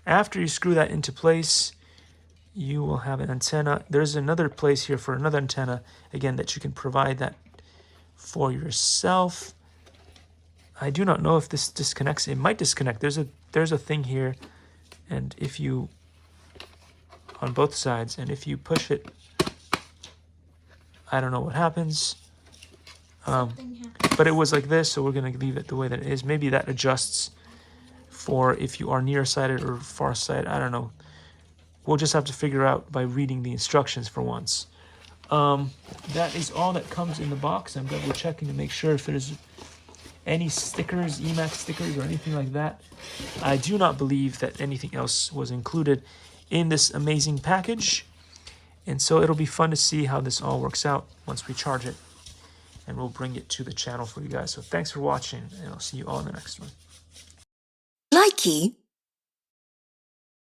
After you screw that into place, you will have an antenna. There's another place here for another antenna, again, that you can provide that for yourself. I do not know if this disconnects. It might disconnect. There's a thing here, and if you, on both sides, and if you push it, I don't know what happens. But it was like this, so we're gonna leave it the way that it is. Maybe that adjusts for if you are nearsighted or farsighted. I don't know. We'll just have to figure out by reading the instructions for once. That is all that comes in the box. I'm double checking to make sure if there's any stickers, Emacs stickers or anything like that. I do not believe that anything else was included in this amazing package. And so it'll be fun to see how this all works out once we charge it. And we'll bring it to the channel for you guys. So thanks for watching, and I'll see you all in the next one. Likey.